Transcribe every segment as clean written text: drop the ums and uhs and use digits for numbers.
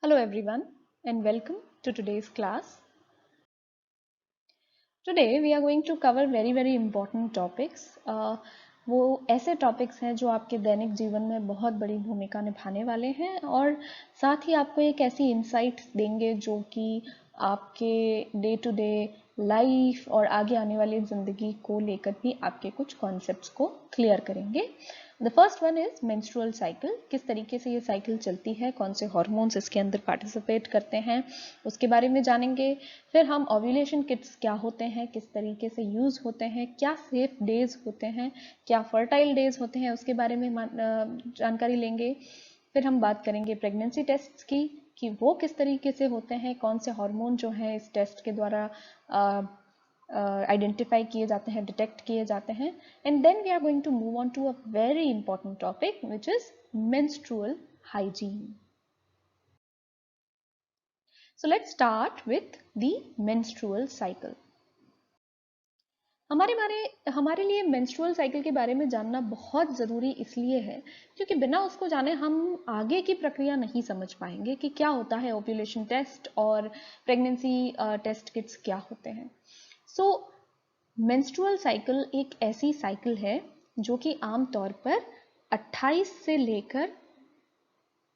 Hello everyone and welcome to today's class. Today we are going to cover very important topics. वो ऐसे topics हैं जो आपके दैनिक जीवन में बहुत बड़ी भूमिका निभाने वाले हैं और साथ ही आपको एक ऐसी इंसाइट्स देंगे जो कि आपके डे टू डे लाइफ और आगे आने वाली ज़िंदगी को लेकर भी आपके कुछ कॉन्सेप्ट्स को क्लियर करेंगे. The first one is menstrual cycle. किस तरीके से ये साइकिल चलती है, कौन से हार्मोन्स इसके अंदर पार्टिसिपेट करते हैं, उसके बारे में जानेंगे. फिर हम ओव्यूलेशन किट्स क्या होते हैं, किस तरीके से यूज़ होते हैं, क्या सेफ डेज होते हैं, क्या फर्टाइल डेज होते हैं, उसके बारे में जानकारी लेंगे. फिर हम बात करेंगे प्रेगनेंसी टेस्ट की कि वो किस तरीके से होते हैं, कौन से हार्मोन जो हैं इस टेस्ट के द्वारा आइडेंटिफाई किए जाते हैं, डिटेक्ट किए जाते हैं. And then we are going to move on to a very important topic which is menstrual hygiene. So let's start with the menstrual cycle. हमारे लिए मेंस्ट्रुअल साइकिल के बारे में जानना बहुत ज़रूरी इसलिए है क्योंकि बिना उसको जाने हम आगे की प्रक्रिया नहीं समझ पाएंगे कि क्या होता है ओव्यूलेशन टेस्ट और प्रेगनेंसी टेस्ट किट्स क्या होते हैं. सो मेंस्ट्रुअल साइकिल एक ऐसी साइकिल है जो कि आमतौर पर 28 से लेकर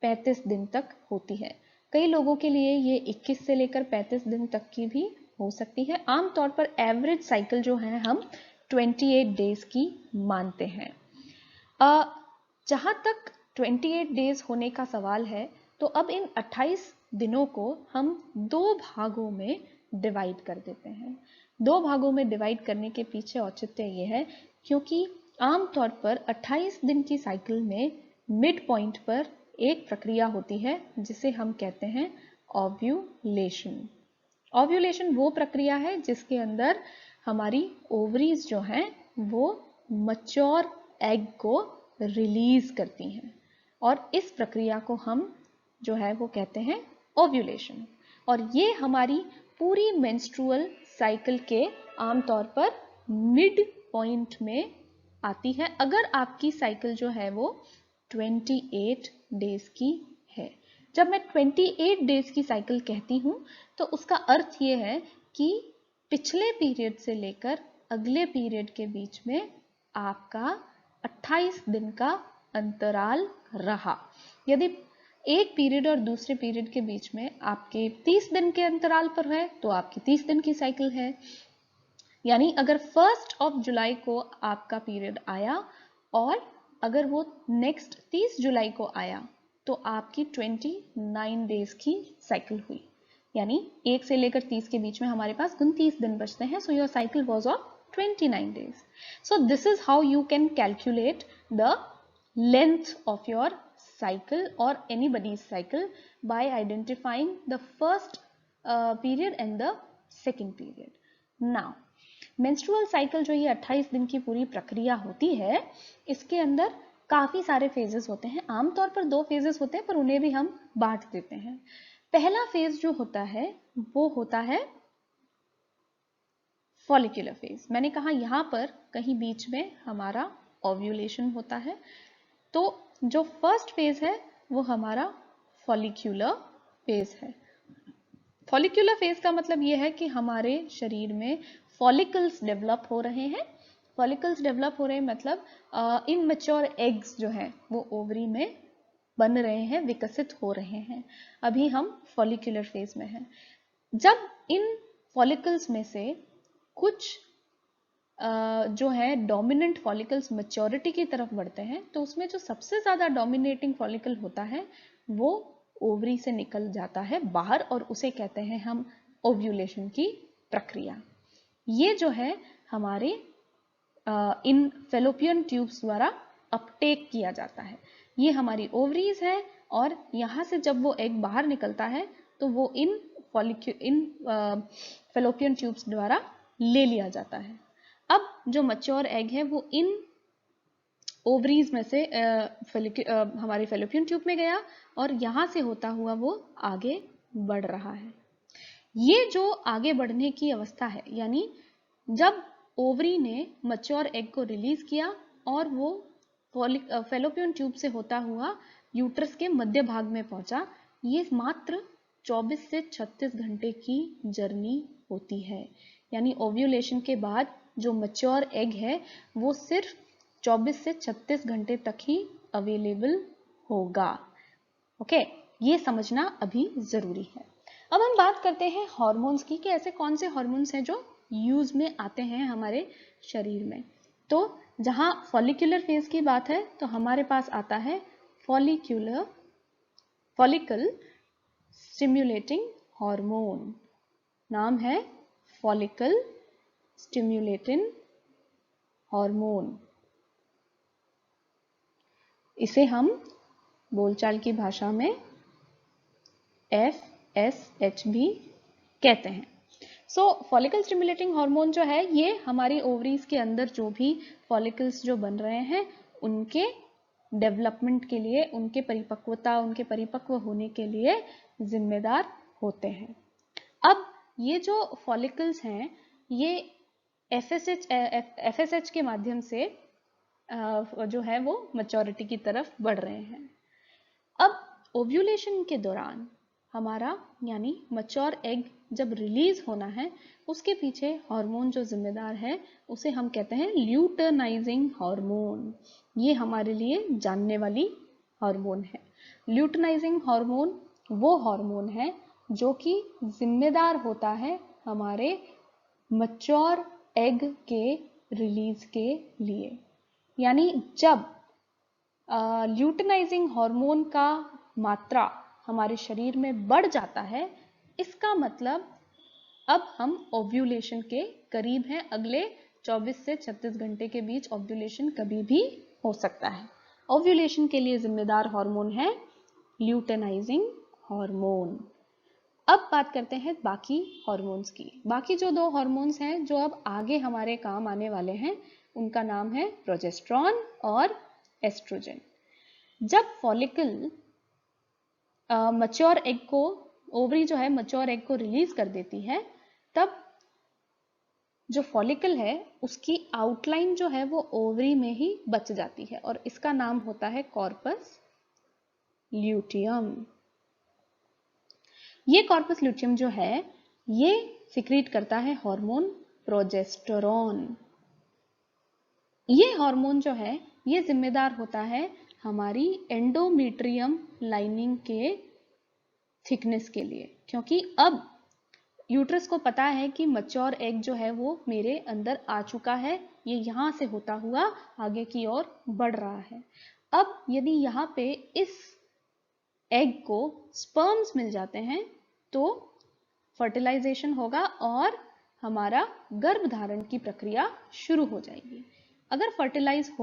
35 दिन तक होती है. कई लोगों के लिए ये 21 से लेकर 35 दिन तक की भी हो सकती है. आमतौर पर एवरेज साइकिल जो है हम 28 डेज की मानते हैं. जहाँ तक 28 डेज होने का सवाल है तो अब इन 28 दिनों को हम दो भागों में डिवाइड कर देते हैं. दो भागों में डिवाइड करने के पीछे औचित्य ये है क्योंकि आमतौर पर 28 दिन की साइकिल में मिड पॉइंट पर एक प्रक्रिया होती है जिसे हम कहते हैं ओव्यूलेशन. ओव्यूलेशन वो प्रक्रिया है जिसके अंदर हमारी ओवरीज जो हैं वो मैच्योर एग को रिलीज करती हैं और इस प्रक्रिया को हम जो है वो कहते हैं ओव्यूलेशन. और ये हमारी पूरी मेंस्ट्रुअल साइकिल के आमतौर पर मिड पॉइंट में आती है अगर आपकी साइकिल जो है वो 28 डेज की है. जब मैं 28 डेज की साइकिल कहती हूँ तो उसका अर्थ ये है कि पिछले पीरियड से लेकर अगले पीरियड के बीच में आपका 28 दिन का अंतराल रहा. यदि एक पीरियड और दूसरे पीरियड के बीच में आपके 30 दिन के अंतराल पर है तो आपकी 30 दिन की साइकिल है. यानी अगर 1 जुलाई को आपका पीरियड आया और अगर वो नेक्स्ट 30 जुलाई को आया तो आपकी 29 डेज की साइकिल हुई. यानी 1 से लेकर 30 के बीच में हमारे पास 29 दिन बचते हैं. So your cycle was of 29 days. So this is how you can calculate the length of your cycle or anybody's cycle by identifying the first period and the second period. Now, menstrual cycle जो ये 28 दिन की पूरी प्रक्रिया होती है इसके अंदर काफ़ी सारे फेजेस होते हैं. आमतौर पर 2 फेजेस होते हैं पर उन्हें भी हम बांट देते हैं. पहला फेज जो होता है वो होता है फॉलिक्यूलर फेज. मैंने कहा यहाँ पर कहीं बीच में हमारा ओव्यूलेशन होता है. तो जो फर्स्ट फेज है वो हमारा फॉलिक्यूलर फेज है. फॉलिक्यूलर फेज का मतलब ये है कि हमारे शरीर में फॉलिकल्स डेवलप हो रहे हैं. फॉलिकल्स डेवलप हो रहे हैं मतलब इनमैच्योर एग्स जो हैं वो ओवरी में बन रहे हैं, विकसित हो रहे हैं. अभी हम फॉलिक्यूलर फेज में हैं. जब इन फॉलिकल्स में से कुछ जो है डोमिनेंट फॉलिकल्स मैच्योरिटी की तरफ बढ़ते हैं तो उसमें जो सबसे ज़्यादा डोमिनेटिंग फॉलिकल होता है वो ओवरी से निकल जाता है बाहर और उसे कहते हैं हम ओव्यूलेशन की प्रक्रिया. ये जो है हमारे इन फेलोपियन ट्यूब्स द्वारा अपटेक किया जाता है. ये हमारी ओवरीज है और यहाँ से जब वो एग बाहर निकलता है तो वो इन फेलोपियन ट्यूब्स द्वारा ले लिया जाता है. अब जो मैच्योर एग है वो इन ओवरीज में से हमारे फेलोपियन ट्यूब में गया और यहाँ से होता हुआ वो आगे बढ़ रहा है. ये जो आगे बढ़ने की अवस्था है यानी जब ओवरी ने मैच्योर एग को रिलीज किया और वो फेलोपियन ट्यूब से होता हुआ यूट्रस के मध्य भाग में पहुंचा ये मात्र 24 से 36 घंटे की जर्नी होती है। यानी ओव्यूलेशन के बाद जो मैच्योर एग है वो सिर्फ 24 से 36 घंटे तक ही अवेलेबल होगा। ओके, ये समझना अभी जरूरी है। अब हम बात करते हैं हार्मोन्स की कि ऐसे कौन से हार्मोन्स हैं जो यूज में आते हैं हमारे शरीर में। तो जहां फॉलिकुलर फेज की बात है तो हमारे पास आता है फॉलिकल स्टिम्युलेटिंग हार्मोन। नाम है फॉलिकल स्टिम्युलेटिंग हार्मोन। इसे हम बोलचाल की भाषा में FSH भी कहते हैं। सो फॉलिकल स्टिमुलेटिंग हार्मोन जो है ये हमारी ओवरीज के अंदर जो भी फॉलिकल्स जो बन रहे हैं उनके डेवलपमेंट के लिए, उनके परिपक्व होने के लिए जिम्मेदार होते हैं। अब ये जो फॉलिकल्स हैं ये FSH के माध्यम से जो है वो मैच्योरिटी की तरफ बढ़ रहे हैं। अब ओव्यूलेशन के दौरान हमारा यानी मैच्योर एग जब रिलीज होना है उसके पीछे हार्मोन जो जिम्मेदार है उसे हम कहते हैं ल्यूटनाइजिंग हार्मोन। ये हमारे लिए जानने वाली हार्मोन है। ल्यूटनाइजिंग हार्मोन वो हार्मोन है जो कि जिम्मेदार होता है हमारे मैच्योर एग के रिलीज के लिए। यानी जब ल्यूटनाइजिंग हार्मोन का मात्रा हमारे शरीर में बढ़ जाता है इसका मतलब अब हम ओव्यूलेशन के करीब हैं। अगले 24 से 36 घंटे के बीच ओव्यूलेशन कभी भी हो सकता है। ओव्यूलेशन के लिए जिम्मेदार हार्मोन है ल्यूटेनाइजिंग हार्मोन। अब बात करते हैं बाकी हार्मोन्स की। बाकी जो दो हार्मोन्स हैं जो अब आगे हमारे काम आने वाले हैं उनका नाम है प्रोजेस्टेरॉन और एस्ट्रोजन। जब फॉलिकल मैच्योर एग को, ओवरी जो है मैच्योर एग को रिलीज कर देती है तब जो फॉलिकल है उसकी आउटलाइन जो है वो ओवरी में ही बच जाती है और इसका नाम होता है कॉर्पस ल्यूटियम। ये कॉर्पस ल्यूटियम जो है ये सिक्रीट करता है हार्मोन प्रोजेस्टेरॉन। ये हार्मोन जो है ये जिम्मेदार होता है हमारी एंडोमेट्रियम लाइनिंग के थिकनेस के लिए, क्योंकि अब यूट्रस को पता है कि मैच्योर एग जो है वो मेरे अंदर आ चुका है, ये यहां से होता हुआ आगे की ओर बढ़ रहा है। अब यदि यहाँ पे इस एग को स्पर्म्स मिल जाते हैं तो फर्टिलाइजेशन होगा और हमारा गर्भधारण की प्रक्रिया शुरू हो जाएगी। अगर फर्टिलाइजेशन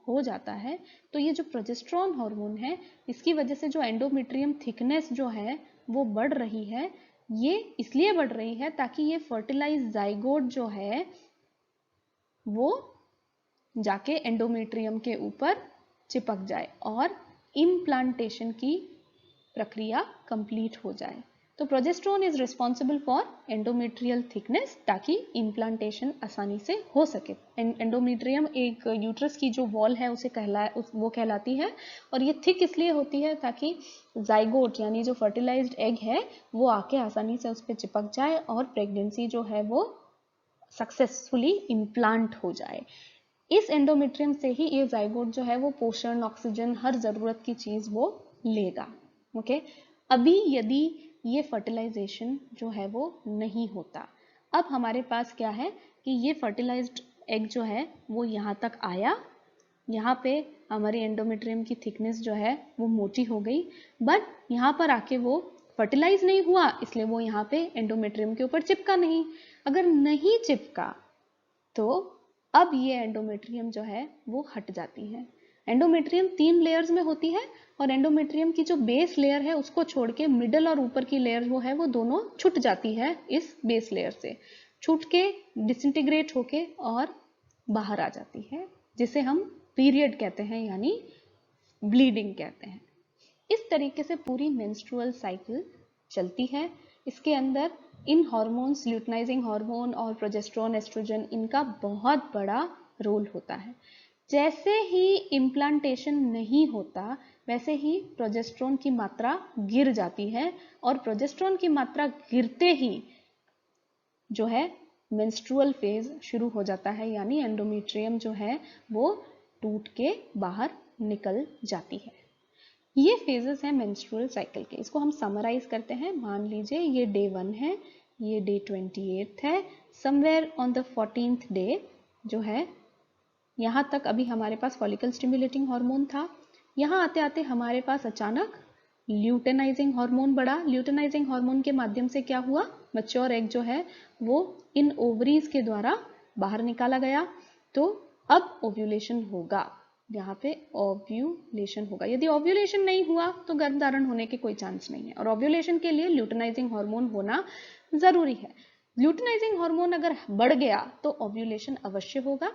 हो जाता है तो ये जो प्रोजेस्टेरॉन हार्मोन है इसकी वजह से जो एंडोमेट्रियम थिकनेस जो है वो बढ़ रही है। ये इसलिए बढ़ रही है ताकि ये फर्टिलाइज जाइगोट जो है वो जाके एंडोमेट्रियम के ऊपर चिपक जाए और इम्प्लांटेशन की प्रक्रिया कंप्लीट हो जाए। तो progesterone is responsible for endometrial thickness ताकि इम्प्लांटेशन आसानी से हो सके। एंडोमेट्रियम एक यूट्रस की जो वॉल है वो कहलाती है और ये थिक इसलिए होती है ताकि जाइगोट यानी जो फर्टिलाइज्ड एग है वो आके आसानी से उस पर चिपक जाए और प्रेगनेंसी जो है वो सक्सेसफुली इम्प्लांट हो जाए। इस एंडोमेट्रियम से ही ये जाइगोट जो है वो पोषण, ऑक्सीजन, हर जरूरत की चीज वो लेगा। ओके, अभी यदि ये फर्टिलाइजेशन जो है वो नहीं होता, अब हमारे पास क्या है कि ये फर्टिलाइज्ड एग जो है वो यहाँ तक आया, यहाँ पे हमारी एंडोमेट्रियम की थिकनेस जो है वो मोटी हो गई, बट यहाँ पर आके वो फर्टिलाइज नहीं हुआ इसलिए वो यहाँ पे एंडोमेट्रियम के ऊपर चिपका नहीं। अगर नहीं चिपका तो अब ये एंडोमेट्रियम जो है वो हट जाती है। एंडोमेट्रियम 3 लेयर्स में होती है और एंडोमेट्रियम की जो बेस लेयर है उसको छोड़ के मिडल और ऊपर की लेयर वो है वो दोनों छूट जाती है। इस बेस लेयर से छूट के डिसइंटीग्रेट होके और बाहर आ जाती है, जिसे हम पीरियड कहते हैं यानी ब्लीडिंग कहते हैं। इस तरीके से पूरी मेंस्ट्रुअल साइकिल चलती है। इसके अंदर इन हार्मोन्स, ल्यूटनाइजिंग हार्मोन और प्रोजेस्टेरॉन, एस्ट्रोजन, इनका बहुत बड़ा रोल होता है। जैसे ही इम्प्लांटेशन नहीं होता वैसे ही प्रोजेस्टेरोन की मात्रा गिर जाती है, और प्रोजेस्टेरोन की मात्रा गिरते ही जो है मेंस्ट्रुअल फेज शुरू हो जाता है, यानी एंडोमेट्रियम जो है वो टूट के बाहर निकल जाती है। ये फेजेस हैं मेंस्ट्रुअल साइकिल के, इसको हम समराइज करते हैं। मान लीजिए ये डे 1 है, ये डे 28 है, somewhere on the 14th day जो है, यहाँ तक अभी हमारे पास फॉलिकल स्टिमुलेटिंग हार्मोन था। यहाँ आते आते हमारे पास अचानक ल्यूटेनाइजिंग हार्मोन बढ़ा। ल्यूटेनाइजिंग हार्मोन के माध्यम से क्या हुआ, मैच्योर एग जो है वो इन ओवरीज के द्वारा बाहर निकाला गया। तो अब ओव्यूलेशन होगा, यहाँ पे ओव्यूलेशन होगा। यदि ओव्यूलेशन नहीं हुआ तो गर्भधारण होने के कोई चांस नहीं है, और ओव्यूलेशन के लिए ल्यूटेनाइजिंग हार्मोन होना जरूरी है। ल्यूटेनाइजिंग हार्मोन अगर बढ़ गया तो ओव्यूलेशन अवश्य होगा।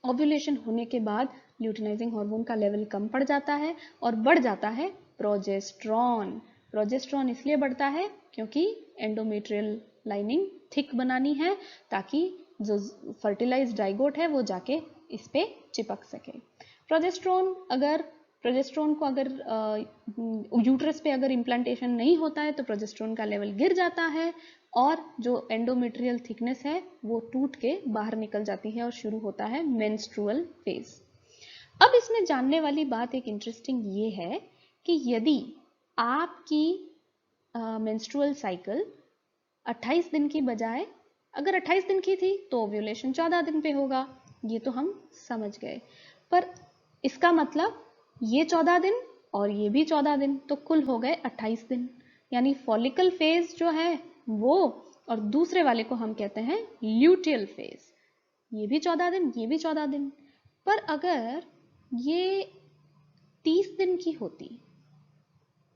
ओव्यूलेशन होने के बाद ल्यूटेनाइजिंग हार्मोन का लेवल कम पड़ जाता है और बढ़ जाता है प्रोजेस्टेरोन। प्रोजेस्टेरोन इसलिए बढ़ता है क्योंकि एंडोमेट्रियल लाइनिंग थिक बनानी है, ताकि जो फर्टिलाइज्ड जाइगोट है वो जाके इस पे चिपक सके। प्रोजेस्टेरोन को अगर यूट्रस पे अगर इम्प्लांटेशन नहीं होता है तो प्रोजेस्टेरोन का लेवल गिर जाता है, और जो एंडोमेट्रियल थिकनेस है वो टूट के बाहर निकल जाती है और शुरू होता है मेंस्ट्रुअल फेज। अब इसमें जानने वाली बात एक इंटरेस्टिंग ये है कि यदि आपकी मेंस्ट्रुअल साइकिल 28 दिन की बजाय अगर 28 दिन की थी तो ओव्यूलेशन 14 दिन पे होगा, ये तो हम समझ गए। पर इसका मतलब ये 14 दिन और ये भी 14 दिन, तो कुल हो गए 28 दिन। यानी फॉलिकल फेज जो है वो, और दूसरे वाले को हम कहते हैं ल्यूटियल फेज, ये भी 14 दिन, ये भी 14 दिन। पर अगर ये 30 दिन की होती,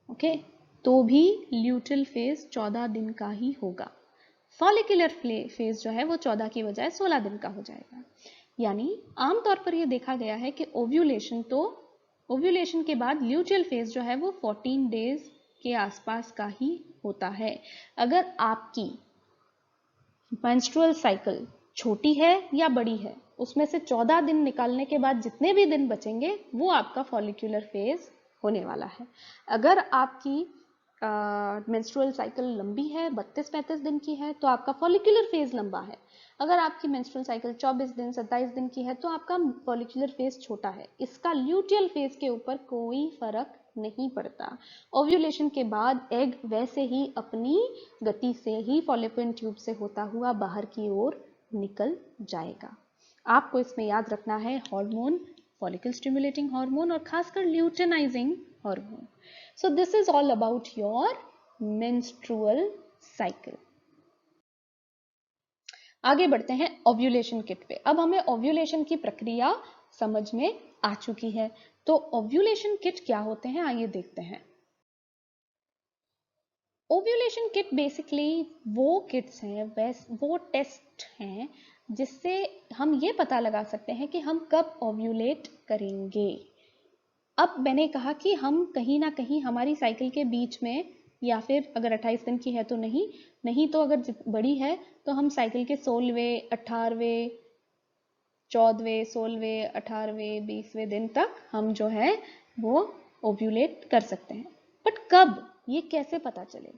ओके, तो भी ल्यूटियल फेज 14 दिन का ही होगा। फॉलिकुलर फेज जो है वो 14 की बजाय 16 दिन का हो जाएगा। यानी आमतौर पर यह देखा गया है कि ओव्यूलेशन के बाद ल्यूटियल फेज जो है वो 14 डेज के आसपास का ही होता है। अगर आपकी मेंस्ट्रुअल साइकिल छोटी है या बड़ी है, उसमें से 14 दिन निकालने के बाद जितने भी दिन बचेंगे वो आपका फॉलिकुलर फेज होने वाला है। अगर आपकी मेंस्ट्रुअल साइकिल लंबी है, 32-35 दिन की है, तो आपका फॉलिकुलर फेज लंबा है। अगर आपकी मेंस्ट्रुअल साइकिल 24 दिन 27 दिन की है तो आपका फॉलिकुलर फेज छोटा है। इसका ल्यूटियल फेज के ऊपर कोई फर्क नहीं पड़ता। ओव्यूलेशन के बाद एग वैसे ही अपनी गति से ही फॉलिपिन ट्यूब से होता हुआ बाहर की ओर निकल जाएगा। आपको इसमें याद रखना है हार्मोन, फॉलिकल स्टिमुलेटिंग हार्मोन और खासकर luteinising hormone. So this is all about your menstrual cycle. आगे बढ़ते हैं ओव्यूलेशन किट पे। अब हमें ओव्यूलेशन की प्रक्रिया समझ में आ चुकी है, तो ओव्यूलेशन किट क्या होते हैं आइए देखते हैं। ओव्यूलेशन किट बेसिकली वो किट्स हैं, वो टेस्ट हैं जिससे हम ये पता लगा सकते हैं कि हम कब ओव्यूलेट करेंगे। अब मैंने कहा कि हम कहीं ना कहीं हमारी साइकिल के बीच में, या फिर अगर 28 दिन की है तो नहीं तो अगर बड़ी है तो हम साइकिल के 16वें 18वें 14वें 16वें 18वें 20वें दिन तक हम जो है वो ओव्यूलेट कर सकते हैं। बट कब, ये कैसे पता चले?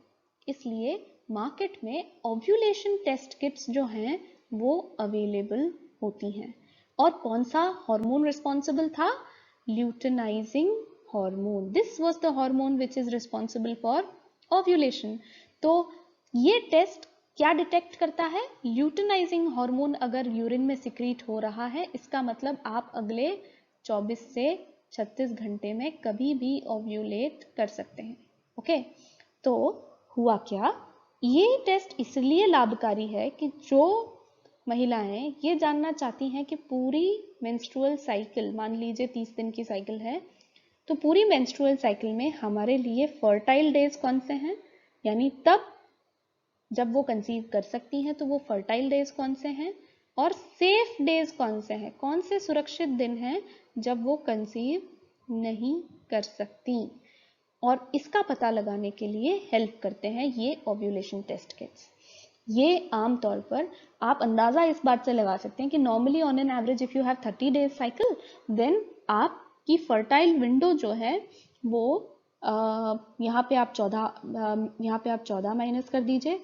इसलिए मार्केट में ओव्यूलेशन टेस्ट किट्स जो हैं वो अवेलेबल होती हैं। और कौन सा हार्मोन रिस्पॉन्सिबल था? Luteinizing hormone. This was the hormone which is responsible for ovulation. तो ये टेस्ट क्या डिटेक्ट करता है? ल्यूटेनाइजिंग हार्मोन अगर यूरिन में सिक्रीट हो रहा है, इसका मतलब आप अगले 24 से 36 घंटे में कभी भी ओव्यूलेट कर सकते हैं। ओके, तो हुआ क्या, ये टेस्ट इसलिए लाभकारी है कि जो महिलाएं ये जानना चाहती हैं कि पूरी मेंस्ट्रुअल साइकिल, मान लीजिए 30 दिन की साइकिल है, तो पूरी मेंस्ट्रुअल साइकिल में हमारे लिए फर्टाइल डेज कौन से हैं, यानी तब जब वो कंसीव कर सकती हैं तो वो फर्टाइल डेज कौन से हैं, और सेफ डेज कौन से हैं, कौन से सुरक्षित दिन हैं जब वो कंसीव नहीं कर सकती, और इसका पता लगाने के लिए हेल्प करते हैं ये ओव्यूलेशन टेस्ट किट्स। ये आमतौर पर आप अंदाजा इस बात से लगा सकते हैं कि normally on an average if you have 30 days cycle, then आपकी फर्टाइल विंडो जो है वो यहाँ पे आप 14 माइनस कर दीजिए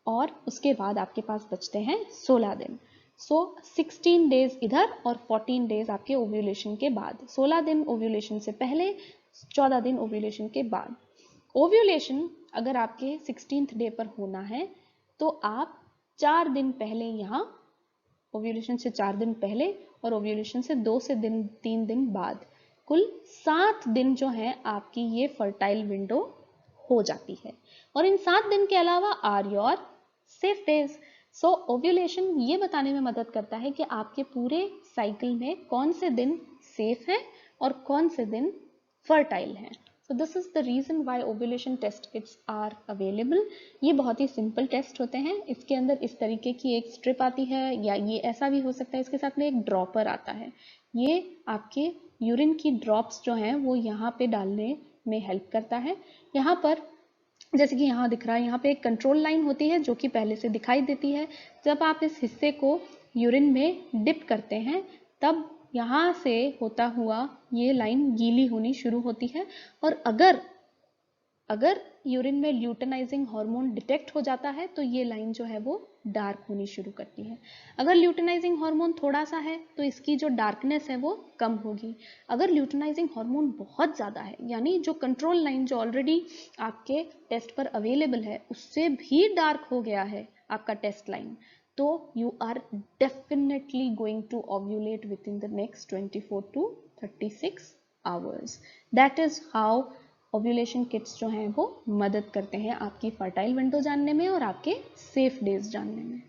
और उसके बाद आपके पास बचते हैं 16 दिन। सो 16 डेज इधर और 14 डेज आपके ओव्यूलेशन के बाद, 16 दिन ओव्यूलेशन से पहले, 14 दिन ओव्यूलेशन के बाद। ओव्यूलेशन अगर आपके 16th डे पर होना है तो आप 4 दिन पहले यहाँ, ओव्यूलेशन से 4 दिन पहले और ओव्यूलेशन से 3 दिन बाद, कुल 7 दिन जो है आपकी ये फर्टाइल विंडो हो जाती है। और इन 7 दिन के अलावा are your safe days. So ovulation ये बताने में मदद करता है कि आपके पूरे साइकिल में कौन से दिन सेफ हैं और कौन से दिन फर्टाइल हैं। So this is the reason why ovulation test kits are available. ये बहुत ही सिंपल टेस्ट होते हैं। इसके अंदर इस तरीके की एक स्ट्रिप आती है, या ये ऐसा भी हो सकता है, इसके साथ में एक ड्रॉपर आता है। ये आपके यूरिन की ड्रॉप्स जो हैं वो यहाँ पे डालने में हेल्प करता है। यहाँ पर जैसे कि यहाँ दिख रहा है, यहाँ पे एक कंट्रोल लाइन होती है जो कि पहले से दिखाई देती है। जब आप इस हिस्से को यूरिन में डिप करते हैं तब यहाँ से होता हुआ ये लाइन गीली होनी शुरू होती है, और अगर यूरिन में ल्यूटेनाइजिंग हार्मोन डिटेक्ट हो जाता है तो ये लाइन जो है वो डार्क होनी शुरू करती है। अगर ल्यूटेनाइजिंग हार्मोन थोड़ा सा है तो इसकी जो डार्कनेस है वो कम होगी। अगर ल्यूटेनाइजिंग हार्मोन बहुत ज़्यादा है, यानी जो कंट्रोल लाइन जो ऑलरेडी आपके टेस्ट पर अवेलेबल है उससे भी डार्क हो गया है आपका टेस्ट लाइन, तो you are definitely going to ovulate within the next 24 to 36 hours. That is how ovulation kits जो हैं वो मदद करते हैं आपकी फर्टाइल विंडो जानने में और आपके सेफ डेज जानने में।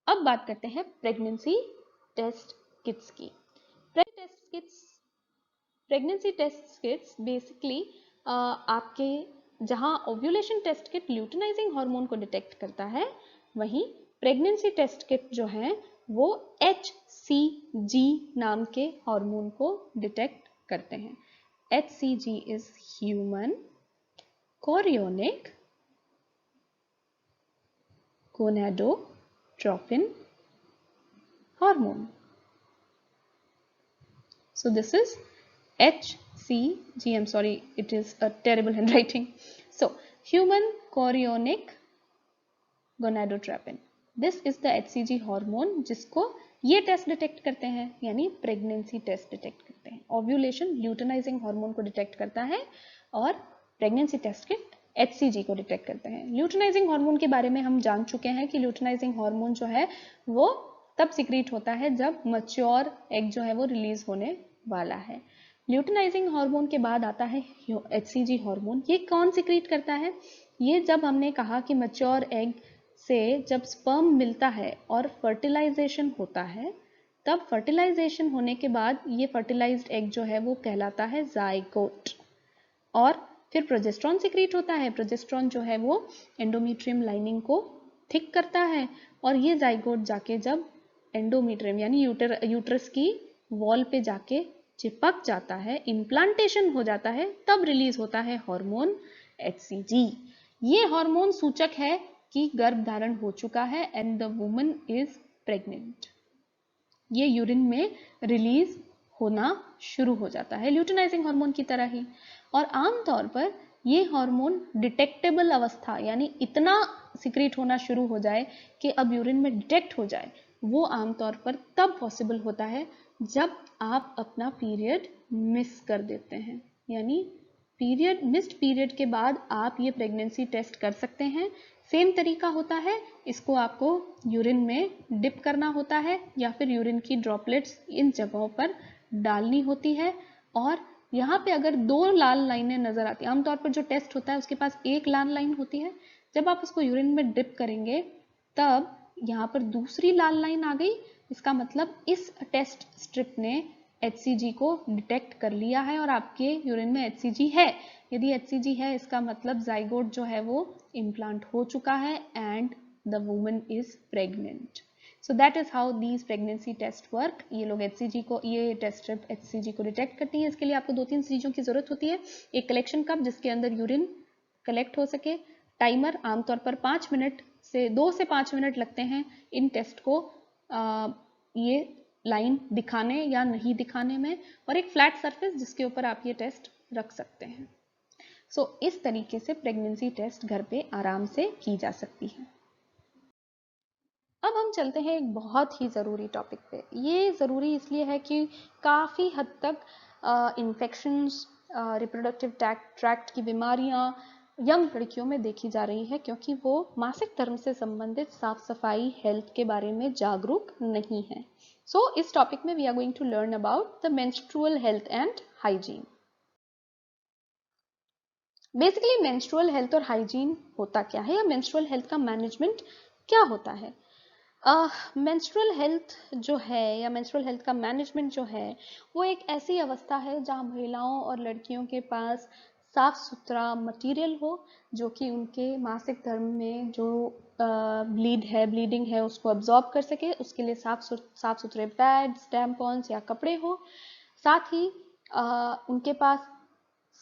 अब बात करते हैं प्रेगनेंसी टेस्ट किट्स की। प्रेगनेंसी टेस्ट किट्स बेसिकली आपके जहां ovulation test kit luteinizing hormone को डिटेक्ट करता है, वहीं प्रेगनेंसी टेस्ट किट जो है वो HCG नाम के हार्मोन को डिटेक्ट करते हैं। HCG is human chorionic gonadotropin hormone. So this is HCG. I'm sorry, it is a terrible handwriting. So human chorionic gonadotropin. This is the HCG hormone जिसको ये टेस्ट डिटेक्ट करते हैं, यानी प्रेगनेंसी टेस्ट डिटेक्ट करते हैं। Ovulation luteinising hormone को detect करता है और प्रेगनेंसी टेस्ट किट HCG को डिटेक्ट करते हैं। ल्यूटेनाइजिंग हार्मोन के बारे में हम जान चुके हैं कि ल्यूटेनाइजिंग हार्मोन जो है वो तब सिक्रीट होता है जब मैच्योर एग जो है वो रिलीज होने वाला है। ल्यूटेनाइजिंग हार्मोन के बाद आता है HCG हार्मोन। ये कौन सिक्रीट करता है? ये जब हमने कहा कि मैच्योर एग से जब स्पर्म मिलता है और फर्टिलाइजेशन होता है, तब फर्टिलाइजेशन होने के बाद ये फर्टिलाइज्ड एग जो है वो कहलाता है जाइगोट, और फिर प्रोजेस्ट्रॉन सिक्रीट होता है। प्रोजेस्ट्रॉन जो है वो एंडोमेट्रियम लाइनिंग को थिक करता है, और ये जाइगोट जाके जब एंडोमेट्रियम यानी यूट्रस की वॉल पे जाके चिपक जाता है, इम्प्लांटेशन हो जाता है, तब रिलीज होता है हार्मोन HCG। ये हार्मोन सूचक है कि गर्भ धारण हो चुका है and the woman is pregnant. ये यूरिन में रिलीज होना शुरू हो जाता है ल्यूटेनाइजिंग हार्मोन की तरह ही। और आमतौर पर ये हार्मोन डिटेक्टेबल अवस्था, यानी इतना सिक्रीट होना शुरू हो जाए कि अब यूरिन में डिटेक्ट हो जाए, वो आमतौर पर तब पॉसिबल होता है जब आप अपना पीरियड मिस कर देते हैं। यानी मिस्ड पीरियड के बाद आप ये प्रेगनेंसी टेस्ट कर सकते हैं। सेम तरीका होता है, इसको आपको यूरिन में डिप करना होता है या फिर यूरिन की ड्रॉपलेट्स इन जगहों पर डालनी होती है। और यहाँ पे अगर 2 लाल लाइनें नजर आती हैं, आमतौर पर जो टेस्ट होता है उसके पास एक लाल लाइन होती है, जब आप उसको यूरिन में डिप करेंगे तब यहाँ पर दूसरी लाल लाइन आ गई। इसका मतलब इस टेस्ट स्ट्रिप ने HCG को डिटेक्ट कर लिया है और आपके यूरिन में HCG है। यदि HCG है, इसका मतलब जाइगोट जो है वो इम्प्लांट हो चुका है and the woman is pregnant. So that is how these pregnancy test work. ये लोग HCG को, ये टेस्ट स्ट्रिप HCG को डिटेक्ट करती है। इसके लिए आपको 2-3 चीजों की जरूरत होती है। एक कलेक्शन कप जिसके अंदर यूरिन कलेक्ट हो सके, टाइमर आमतौर पर 5 मिनट से 2 से 5 मिनट लगते हैं इन टेस्ट को ये लाइन दिखाने या नहीं दिखाने में, और एक फ्लैट सरफेस जिसके ऊपर आप ये टेस्ट रख सकते हैं। सो इस तरीके से प्रेगनेंसी टेस्ट घर पे आराम से की जा सकती है। अब हम चलते हैं एक बहुत ही ज़रूरी टॉपिक पे। ये ज़रूरी इसलिए है कि काफ़ी हद तक इन्फेक्शंस, रिप्रोडक्टिव ट्रैक्ट की बीमारियां यंग लड़कियों में देखी जा रही है, क्योंकि वो मासिक धर्म से संबंधित साफ सफाई हेल्थ के बारे में जागरूक नहीं है। सो इस टॉपिक में we are going to learn about the menstrual health and hygiene. Basically menstrual health और हाइजीन होता क्या है, या मेंस्ट्रुअल हेल्थ का मैनेजमेंट क्या होता है। मेंस्ट्रुअल हेल्थ जो है या मेंस्ट्रुअल हेल्थ का मैनेजमेंट जो है, वो एक ऐसी अवस्था है जहां महिलाओं और लड़कियों के पास साफ सुथरा मटेरियल हो, जो कि उनके मासिक धर्म में जो ब्लीडिंग है उसको अब्जॉर्ब कर सके। उसके लिए साफ सुथरे पैड्स, टैम्पॉन्स या कपड़े हो। साथ ही उनके पास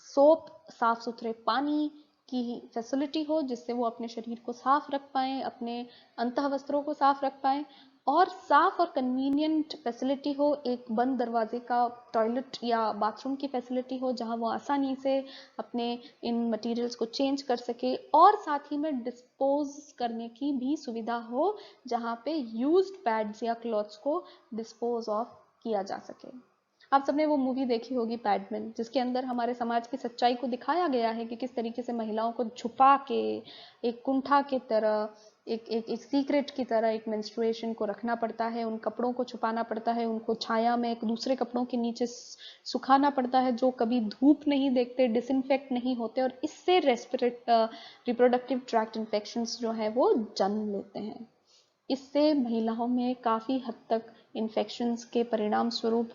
सोप, साफ सुथरे पानी की फैसिलिटी हो, जिससे वो अपने शरीर को साफ रख पाएं, अपने अंतः वस्त्रों को साफ रख पाएं, और साफ और कन्वीनियंट फैसिलिटी हो, एक बंद दरवाजे का टॉयलेट या बाथरूम की फैसिलिटी हो जहां वो आसानी से अपने इन मटेरियल्स को चेंज कर सके, और साथ ही में डिस्पोज करने की भी सुविधा हो जहां पे यूज्ड पैड्स या क्लॉथ्स को डिस्पोज ऑफ किया जा सके। आप सबने वो मूवी देखी होगी पैडमैन, जिसके अंदर हमारे समाज की सच्चाई को दिखाया गया है कि किस तरीके से महिलाओं को छुपा के एक कुंठा की तरह, एक सीक्रेट की तरह एक मेंस्ट्रुएशन को रखना पड़ता है, उन कपड़ों को छुपाना पड़ता है, उनको छाया में एक दूसरे कपड़ों के नीचे सुखाना पड़ता है, जो कभी धूप नहीं देखते, डिसइंफेक्ट नहीं होते, और इससे रिप्रोडक्टिव ट्रैक्ट इन्फेक्शंस जो है वो जन्म लेते हैं। इससे महिलाओं में काफ़ी हद तक इन्फेक्शंस के परिणाम स्वरूप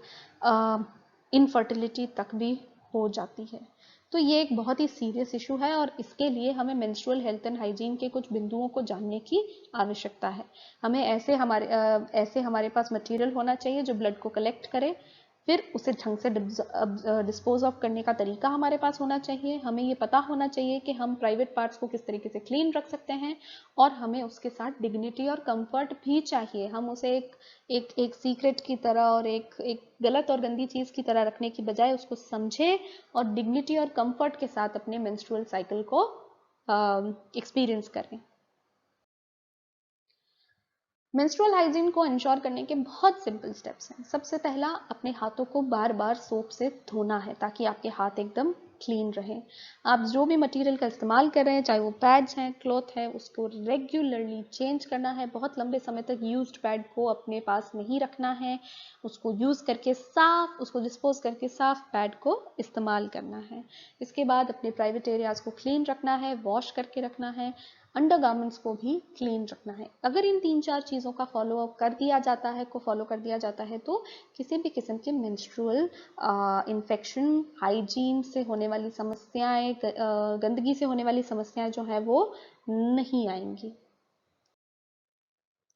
इनफर्टिलिटी तक भी हो जाती है। तो ये एक बहुत ही सीरियस इशू है, और इसके लिए हमें मेंस्ट्रुअल हेल्थ एंड हाइजीन के कुछ बिंदुओं को जानने की आवश्यकता है। हमें ऐसे हमारे पास मटेरियल होना चाहिए जो ब्लड को कलेक्ट करे, फिर उसे ढंग से डिस्पोज ऑफ करने का तरीका हमारे पास होना चाहिए। हमें ये पता होना चाहिए कि हम प्राइवेट पार्ट्स को किस तरीके से क्लीन रख सकते हैं, और हमें उसके साथ डिग्निटी और कंफर्ट भी चाहिए। हम उसे एक सीक्रेट की तरह और एक गलत और गंदी चीज़ की तरह रखने की बजाय उसको समझे और डिग्निटी और कंफर्ट के साथ अपने मेंस्ट्रुअल साइकिल को एक्सपीरियंस करें। मेंस्ट्रुअल हाइजीन को इंश्योर करने के बहुत सिंपल स्टेप्स हैं। सबसे पहला, अपने हाथों को बार बार सोप से धोना है ताकि आपके हाथ एकदम क्लीन रहे। आप जो भी मटेरियल का इस्तेमाल कर रहे हैं, चाहे वो पैड्स हैं, क्लॉथ है, उसको रेगुलरली चेंज करना है। बहुत लंबे समय तक यूज्ड पैड को अपने पास नहीं रखना है, उसको यूज़ करके उसको डिस्पोज करके साफ पैड को इस्तेमाल करना है। इसके बाद अपने प्राइवेट एरियाज को क्लीन रखना है, वॉश करके रखना है, अंडरगारमेंट्स को भी क्लीन रखना है। अगर इन 3-4 चीज़ों का फॉलो कर दिया जाता है तो किसी भी किस्म के मेंस्ट्रुअल इन्फेक्शन, हाइजीन से होने वाली समस्याएं, गंदगी से होने वाली समस्याएं जो है वो नहीं आएंगी।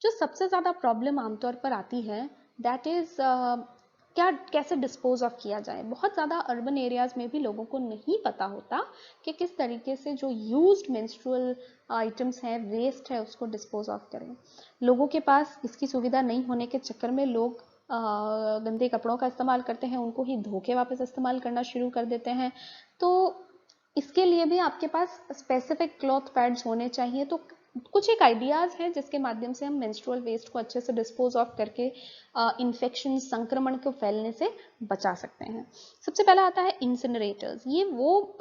जो सबसे ज़्यादा प्रॉब्लम आमतौर पर आती है, दैट इज़ कैसे डिस्पोज ऑफ किया जाए। बहुत ज़्यादा अर्बन एरियाज़ में भी लोगों को नहीं पता होता कि किस तरीके से जो यूज्ड मेंस्ट्रुअल आइटम्स हैं, वेस्ट है, उसको डिस्पोज ऑफ करें। लोगों के पास इसकी सुविधा नहीं होने के चक्कर में लोग गंदे कपड़ों का इस्तेमाल करते हैं, उनको ही धो के वापस इस्तेमाल करना शुरू कर देते हैं। तो इसके लिए भी आपके पास स्पेसिफिक क्लॉथ पैड्स होने चाहिए। तो कुछ एक आइडियाज़ हैं जिसके माध्यम से हम मेंस्ट्रुअल वेस्ट को अच्छे से डिस्पोज ऑफ करके इन्फेक्शन, संक्रमण को फैलने से बचा सकते हैं। सबसे पहला आता है इंसिनरेटर्स। ये वो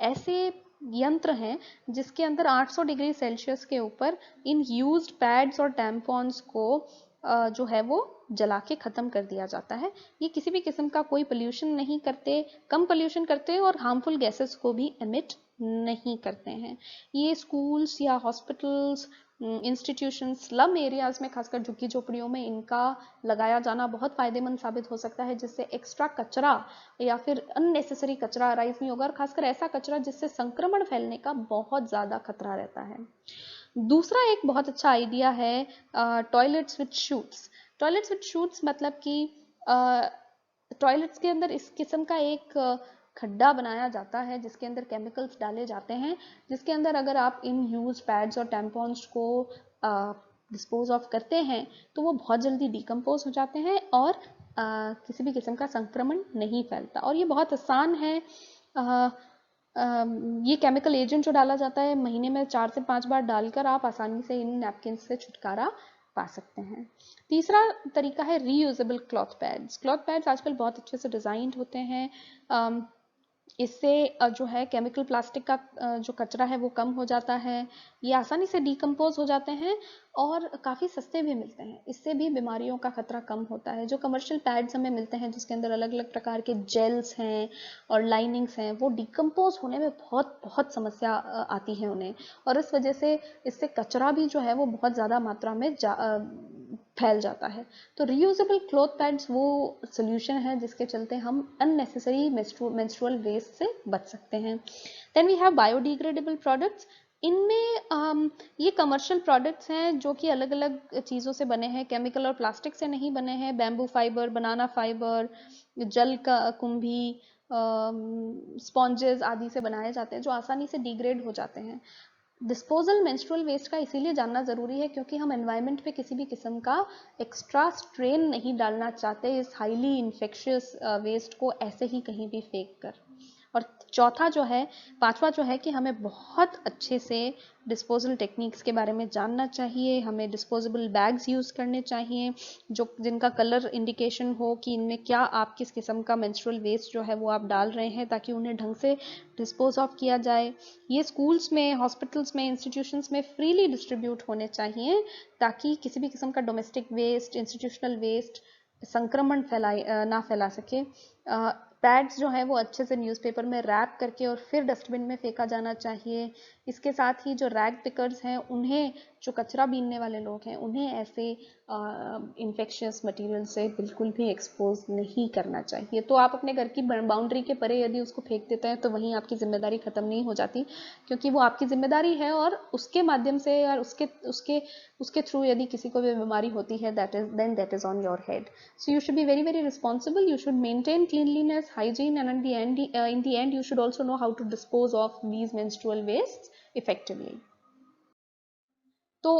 ऐसे यंत्र हैं जिसके अंदर 800 डिग्री सेल्सियस के ऊपर इन यूज्ड पैड्स और टैम्पॉन्स को जो है वो जला के ख़त्म कर दिया जाता है। ये किसी भी किस्म का कोई पोल्यूशन नहीं करते, कम पोल्यूशन करते और हार्मफुल गैसेस को भी एमिट नहीं करते हैं। ये स्कूल्स या हॉस्पिटल्स, इंस्टीट्यूशंस, स्लम एरियाज में, खासकर झुग्गी झोपड़ियों में इनका लगाया जाना बहुत फ़ायदेमंद साबित हो सकता है, जिससे एक्स्ट्रा कचरा या फिर अननेसेसरी कचरा अराइज नहीं होगा, और खासकर ऐसा कचरा जिससे संक्रमण फैलने का बहुत ज़्यादा खतरा रहता है। दूसरा एक बहुत अच्छा आइडिया है toilets with shoots. Toilets with shoots मतलब कि टॉयलेट्स के अंदर इस किस्म का एक खड्डा बनाया जाता है जिसके अंदर केमिकल्स डाले जाते हैं, जिसके अंदर अगर आप इन यूज पैड्स और टैम्पॉन्स को डिस्पोज ऑफ करते हैं तो वो बहुत जल्दी डिकम्पोज हो जाते हैं और किसी भी किस्म का संक्रमण नहीं फैलता। और ये बहुत आसान है। ये केमिकल एजेंट जो डाला जाता है महीने में 4 से 5 बार डालकर आप आसानी से इन नैपकिन से छुटकारा पा सकते हैं। तीसरा तरीका है reusable cloth pads. Cloth pads आजकल बहुत अच्छे से डिजाइंड होते हैं। इससे जो है केमिकल प्लास्टिक का जो कचरा है वो कम हो जाता है, ये आसानी से डिकम्पोज हो जाते हैं और काफ़ी सस्ते भी मिलते हैं। इससे भी बीमारियों का खतरा कम होता है। जो कमर्शियल पैड्स हमें मिलते हैं जिसके अंदर अलग अलग प्रकार के जेल्स हैं और लाइनिंग्स हैं, वो डिकम्पोज होने में बहुत बहुत समस्या आती है उन्हें, और इस वजह से इससे कचरा भी जो है वो बहुत ज़्यादा मात्रा में फैल जाता है। तो रीयूजेबल क्लॉथ पैड्स वो सोल्यूशन है जिसके चलते हम अननेसेसरी मेंस्ट्रुअल वेस्ट से बच सकते हैं। Then we have biodegradable products. इनमें ये कमर्शियल प्रोडक्ट्स हैं जो कि अलग अलग चीज़ों से बने हैं, केमिकल और प्लास्टिक से नहीं बने हैं। बैम्बू फाइबर, बनाना फाइबर, जल का कुंभी, स्पॉन्जेस आदि से बनाए जाते हैं जो आसानी से डिग्रेड हो जाते हैं। डिस्पोजल मेंस्ट्रुअल वेस्ट का इसीलिए जानना ज़रूरी है क्योंकि हम एनवायरनमेंट पे किसी भी किस्म का एक्स्ट्रा स्ट्रेन नहीं डालना चाहते इस हाईली इन्फेक्शियस वेस्ट को ऐसे ही कहीं भी फेंक कर। और चौथा जो है, पांचवा जो है कि हमें बहुत अच्छे से डिस्पोजल टेक्निक्स के बारे में जानना चाहिए। हमें डिस्पोजेबल बैग्स यूज़ करने चाहिए जो जिनका कलर इंडिकेशन हो कि इनमें क्या आप किस किस्म का मेंस्ट्रुअल वेस्ट जो है वो आप डाल रहे हैं, ताकि उन्हें ढंग से डिस्पोज ऑफ किया जाए। ये स्कूल्स में, हॉस्पिटल्स में, इंस्टीट्यूशंस में फ्रीली डिस्ट्रीब्यूट होने चाहिए ताकि किसी भी किस्म का डोमेस्टिक वेस्ट, इंस्टीट्यूशनल वेस्ट संक्रमण ना फैला सके। पैड्स जो है वो अच्छे से न्यूज़पेपर में रैप करके और फिर डस्टबिन में फेंका जाना चाहिए। इसके साथ ही जो रैग पिकर्स हैं उन्हें, जो कचरा बीनने वाले लोग हैं उन्हें ऐसे इन्फेक्शियस मटेरियल से बिल्कुल भी एक्सपोज नहीं करना चाहिए। तो आप अपने घर की बाउंड्री के परे यदि उसको फेंक देते हैं तो वहीं आपकी जिम्मेदारी खत्म नहीं हो जाती, क्योंकि वो आपकी जिम्मेदारी है और उसके माध्यम से और उसके थ्रू यदि किसी को भी बीमारी होती है that is on your head. So you should be very very responsible. You should maintain cleanliness, hygiene, and in the end you should also know how to dispose of these menstrual wastes effectively. तो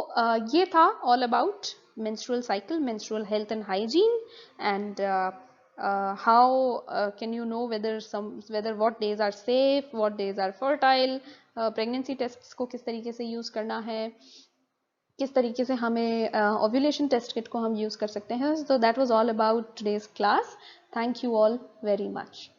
ये था all about menstrual cycle, menstrual health and hygiene, and how can you know whether what days are safe, what days are fertile, pregnancy tests को किस तरीके से use करना है, किस तरीके से हमें ओव्यूलेशन टेस्ट किट को हम यूज कर सकते हैं. So that was all about today's class. Thank you all very much.